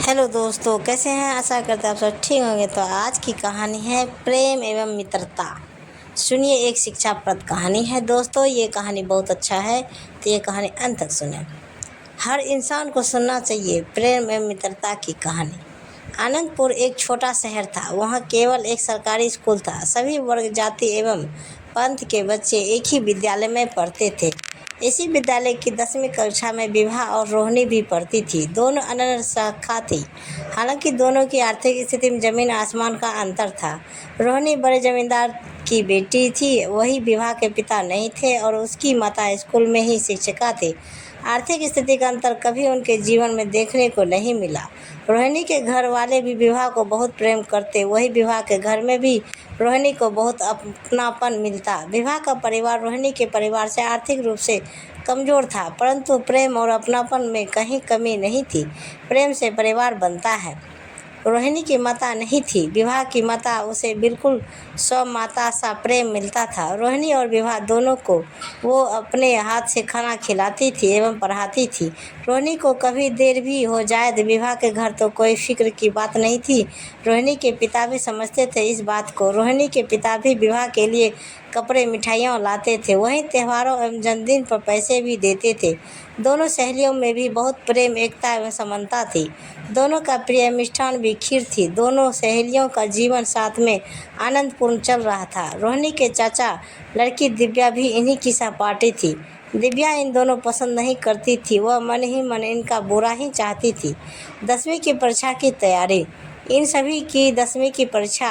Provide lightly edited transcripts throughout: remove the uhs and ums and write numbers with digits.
Hello दोस्तों, कैसे हैं? आशा करते हैं आप सब ठीक होंगे। तो आज की कहानी है प्रेम एवं मित्रता। सुनिए, एक शिक्षाप्रद कहानी है दोस्तों। ये कहानी बहुत अच्छा है, तो ये कहानी अंत तक सुने। हर इंसान को सुनना चाहिए प्रेम एवं मित्रता की कहानी। आनंदपुर एक छोटा शहर था। वहाँ केवल एक सरकारी स्कूल था। सभी वर्ग, जाति एवं पंथ के बच्चे एक ही विद्यालय में पढ़ते थे। इसी विद्यालय की 10वीं कक्षा में विभा और रोहिणी भी पढ़ती थी। दोनों अनन्य शाखा थी। हालांकि दोनों की आर्थिक स्थिति में जमीन आसमान का अंतर था। रोहिणी बड़े जमींदार की बेटी थी। वही विभा के पिता नहीं थे और उसकी माता स्कूल में ही शिक्षिका थी। आर्थिक स्थिति का अंतर कभी उनके जीवन में देखने को नहीं मिला। रोहिणी के घर वाले भी विभा को बहुत प्रेम करते। वही विभा के घर में भी रोहिणी को बहुत अपनापन मिलता। विभा का परिवार रोहिणी के परिवार से आर्थिक रूप से कमज़ोर था, परंतु प्रेम और अपनापन में कहीं कमी नहीं थी। प्रेम से परिवार बनता है। रोहिणी की माता नहीं थी। विभा की माता उसे बिल्कुल स्वमाता सा प्रेम मिलता था। रोहिणी और विभा दोनों को वो अपने हाथ से खाना खिलाती थी एवं पढ़ाती थी। रोहिणी को कभी देर भी हो जाए तो विभा के घर तो कोई फिक्र की बात नहीं थी। रोहिणी के पिता भी समझते थे इस बात को। रोहिणी के पिता भी विभा के लिए कपड़े, मिठाइयाँ लाते थे। वहीं त्योहारों एवं जन्मदिन पर पैसे भी देते थे। दोनों सहेलियों में भी बहुत प्रेम, एकता एवं समानता थी। दोनों का प्रिय मिष्ठान भी खीर थी। दोनों सहेलियों का जीवन साथ में आनंदपूर्ण चल रहा था। रोहिणी के चाचा लड़की दिव्या भी इन्हीं की सहपाठी थी। दिव्या इन दोनों पसंद नहीं करती थी। वह मन ही मन इनका बुरा ही चाहती थी। 10वीं की परीक्षा की तैयारी। इन सभी की 10वीं की परीक्षा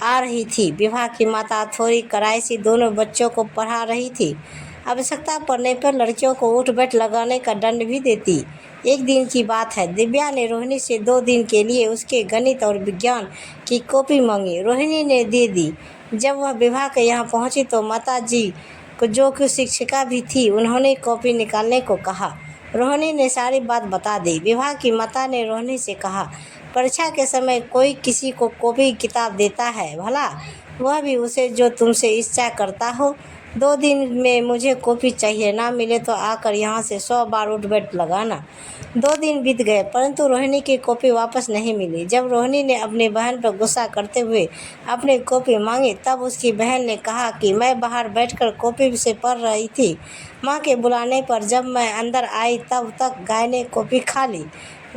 आ रही थी। विभा की माता थोड़ी कड़ाई से दोनों बच्चों को पढ़ा रही थी। आवश्यकता पड़ने पर लड़कियों को उठ बैठ लगाने का दंड भी देती। एक दिन की बात है, दिव्या ने रोहिणी से 2 दिन के लिए उसके गणित और विज्ञान की कॉपी मांगी। रोहिणी ने दे दी। जब वह विभा के यहाँ पहुंची तो माताजी को, जो कि शिक्षिका भी थी, उन्होंने कॉपी निकालने को कहा। रोहिणी ने सारी बात बता दी। विभा की माता ने रोहिणी से कहा, परीक्षा के समय कोई किसी को कॉपी किताब देता है भला, वह भी उसे जो तुमसे इच्छा करता हो। 2 दिन में मुझे कॉपी चाहिए, ना मिले तो आकर यहाँ से 100 बार उठ बैठ लगाना। 2 दिन बीत गए, परंतु रोहिणी की कॉपी वापस नहीं मिली। जब रोहिणी ने अपनी बहन पर गुस्सा करते हुए अपनी कॉपी मांगी, तब उसकी बहन ने कहा कि मैं बाहर बैठकर कॉपी से पढ़ रही थी। माँ के बुलाने पर जब मैं अंदर आई तब तक गाय ने कॉपी खा ली।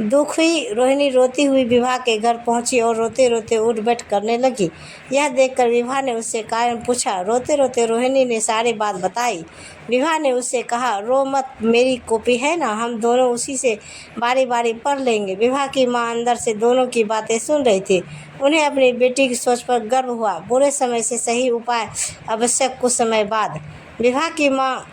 दुख हुई रोहिणी रोती हुई विभा के घर पहुंची और रोते रोते उठ बैठ करने लगी। यह देखकर विभा ने उससे कारण पूछा। रोते रोते रोहिणी ने सारी बात बताई। विभा ने उससे कहा, रो मत, मेरी कॉपी है ना, हम दोनों उसी से बारी बारी पढ़ लेंगे। विभा की माँ अंदर से दोनों की बातें सुन रही थी। उन्हें अपनी बेटी की सोच पर गर्व हुआ। बुरे समय से सही उपाय आवश्यक। कुछ समय बाद विभा की माँ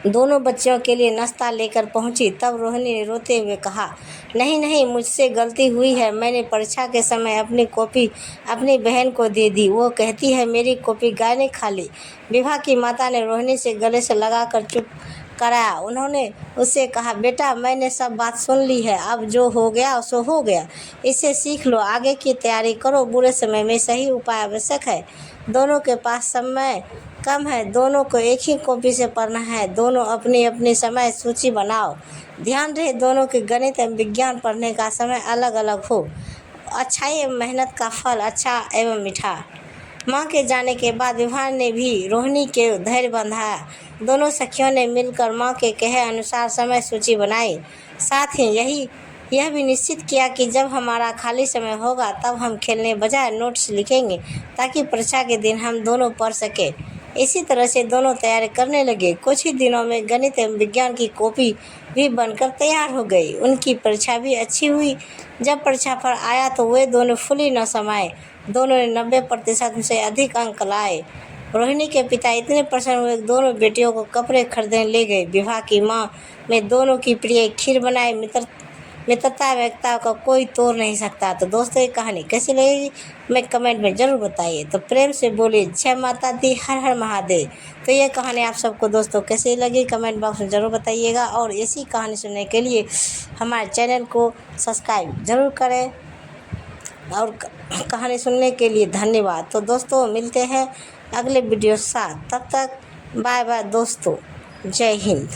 दोनों बच्चों के लिए नाश्ता लेकर पहुंची। तब रोहिणी ने रोते हुए कहा, नहीं नहीं, मुझसे गलती हुई है। मैंने परीक्षा के समय अपनी कॉपी अपनी बहन को दे दी। वो कहती है मेरी कॉपी गाय ने खा ली। विभा की माता ने रोहिणी से गले से लगाकर चुप कराया। उन्होंने उससे कहा, बेटा, मैंने सब बात सुन ली है। अब जो हो गया सो हो गया। इससे सीख लो, आगे की तैयारी करो। बुरे समय में सही उपाय आवश्यक है। दोनों के पास समय कम है। दोनों को एक ही कॉपी से पढ़ना है। दोनों अपनी अपनी समय सूची बनाओ। ध्यान रहे दोनों के गणित एवं विज्ञान पढ़ने का समय अलग अलग हो। अच्छाई एवं मेहनत का फल अच्छा एवं मीठा। माँ के जाने के बाद विभा ने भी रोहिणी के धैर्य बंधाया। दोनों सखियों ने मिलकर माँ के कहे अनुसार समय सूची बनाई। साथ ही यह भी निश्चित किया कि जब हमारा खाली समय होगा तब हम खेलने बजाय नोट्स लिखेंगे, ताकि परीक्षा के दिन हम दोनों पढ़ सके। इसी तरह से दोनों तैयारी करने लगे। कुछ ही दिनों में गणित एवं विज्ञान की कॉपी भी बनकर तैयार हो गई। उनकी परीक्षा भी अच्छी हुई। जब परीक्षा फल आया तो वे दोनों फूली न समाये। दोनों ने 90% से अधिक अंक लाए। रोहिणी के पिता इतने प्रसन्न हुए कि दोनों बेटियों को कपड़े खरीदने ले गए। विभा की माँ ने दोनों की प्रिय खीर बनाई। मित्रता व्यक्ता का कोई तोड़ नहीं सकता। तो दोस्तों, ये कहानी कैसी लगी मैं कमेंट में ज़रूर बताइए। तो प्रेम से बोलिए जय माता दी, हर हर महादेव। तो ये कहानी आप सबको दोस्तों कैसी लगी कमेंट बॉक्स में ज़रूर बताइएगा। और ऐसी कहानी सुनने के लिए हमारे चैनल को सब्सक्राइब ज़रूर करें। और कहानी सुनने के लिए धन्यवाद। तो दोस्तों, मिलते हैं अगले वीडियो के साथ। तब तक बाय बाय दोस्तों, जय हिंद।